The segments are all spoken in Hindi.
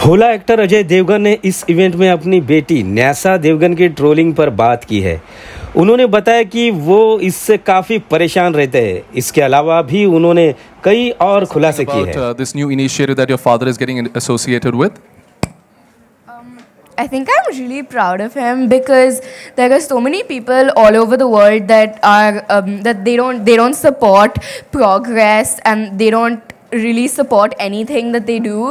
भोला एक्टर अजय देवगन ने इस इवेंट में अपनी बेटी न्यासा देवगन की ट्रोलिंग पर बात की है। उन्होंने बताया कि वो इससे काफी परेशान रहते हैं। इसके अलावा भी उन्होंने कई और खुलासे किए हैं। This new initiative that your father is getting associated with? I think I'm really proud of him because there are so many people all over the world that are that they don't support progress and they don't really support anything that they do.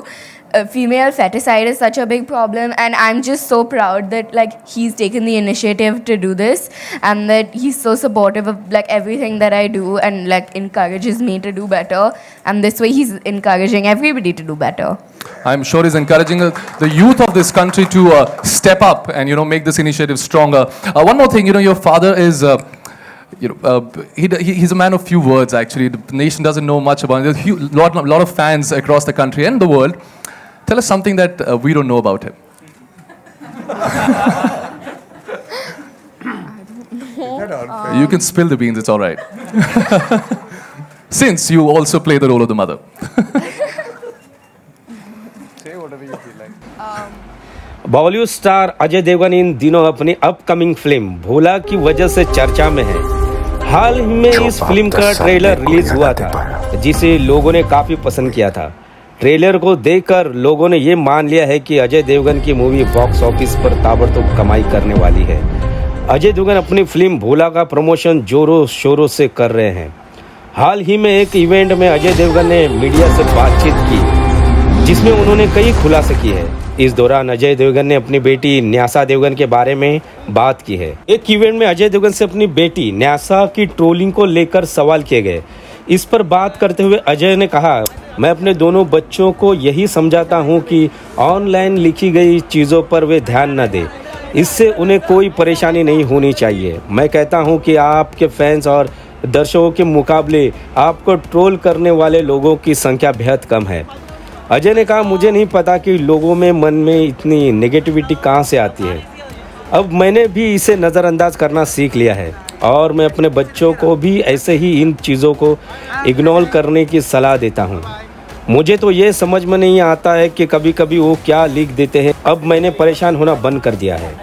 Female feticide is such a big problem, and I'm just so proud that he's taken the initiative to do this, and that he's so supportive of everything that I do, and encourages me to do better. And this way, he's encouraging everybody to do better. I'm sure he's encouraging the youth of this country to step up and make this initiative stronger. One more thing, your father is. He's a man of few words. Actually, the nation doesn't know much about him. There's a lot of fans across the country and the world. Tell us something that we don't know about him. You can spill the beans, it's all right. Since you also play the role of the mother. Say whatever you feel like. Bollywood star Ajay Devgan इन दिनों अपनी अपकमिंग फिल्म भोला की वजह से चर्चा में है। हाल ही में इस फिल्म का ट्रेलर रिलीज हुआ था, जिसे लोगों ने काफी पसंद किया था। ट्रेलर को देखकर लोगों ने ये मान लिया है कि अजय देवगन की मूवी बॉक्स ऑफिस पर ताबड़तोड़ कमाई करने वाली है। अजय देवगन अपनी फिल्म भोला का प्रमोशन जोरों शोरों से कर रहे हैं। हाल ही में एक इवेंट में अजय देवगन ने मीडिया से बातचीत की, जिसमें उन्होंने कई खुलासे किए हैं। इस दौरान अजय देवगन ने अपनी बेटी न्यासा देवगन के बारे में बात की है। एक इवेंट में अजय देवगन से अपनी बेटी न्यासा की ट्रोलिंग को लेकर सवाल किए गए। इस पर बात करते हुए अजय ने कहा, मैं अपने दोनों बच्चों को यही समझाता हूं कि ऑनलाइन लिखी गई चीज़ों पर वे ध्यान न दें। इससे उन्हें कोई परेशानी नहीं होनी चाहिए। मैं कहता हूं कि आपके फैंस और दर्शकों के मुकाबले आपको ट्रोल करने वाले लोगों की संख्या बेहद कम है। अजय ने कहा, मुझे नहीं पता कि लोगों में मन में इतनी नेगेटिविटी कहां से आती है। अब मैंने भी इसे नज़रअंदाज करना सीख लिया है और मैं अपने बच्चों को भी ऐसे ही इन चीज़ों को इग्नोर करने की सलाह देता हूं। मुझे तो ये समझ में नहीं आता है कि कभी कभी वो क्या लिख देते हैं। अब मैंने परेशान होना बंद कर दिया है।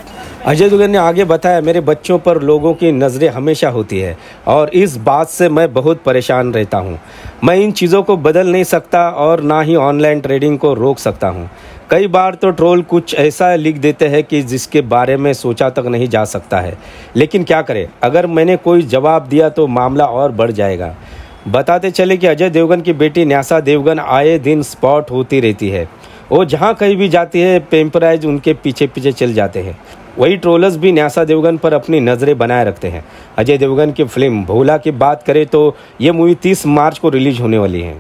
अजय देवगन ने आगे बताया, मेरे बच्चों पर लोगों की नज़रें हमेशा होती है और इस बात से मैं बहुत परेशान रहता हूं। मैं इन चीज़ों को बदल नहीं सकता और ना ही ऑनलाइन ट्रेडिंग को रोक सकता हूं। कई बार तो ट्रोल कुछ ऐसा लिख देते हैं कि जिसके बारे में सोचा तक नहीं जा सकता है, लेकिन क्या करें, अगर मैंने कोई जवाब दिया तो मामला और बढ़ जाएगा। बताते चले कि अजय देवगन की बेटी न्यासा देवगन आए दिन स्पॉट होती रहती है। वो जहाँ कहीं भी जाती है, पेम्पराइज उनके पीछे पीछे चल जाते हैं। वही ट्रोलर्स भी न्यासा देवगन पर अपनी नज़रें बनाए रखते हैं। अजय देवगन की फिल्म भोला की बात करें तो ये मूवी 30 मार्च को रिलीज होने वाली है।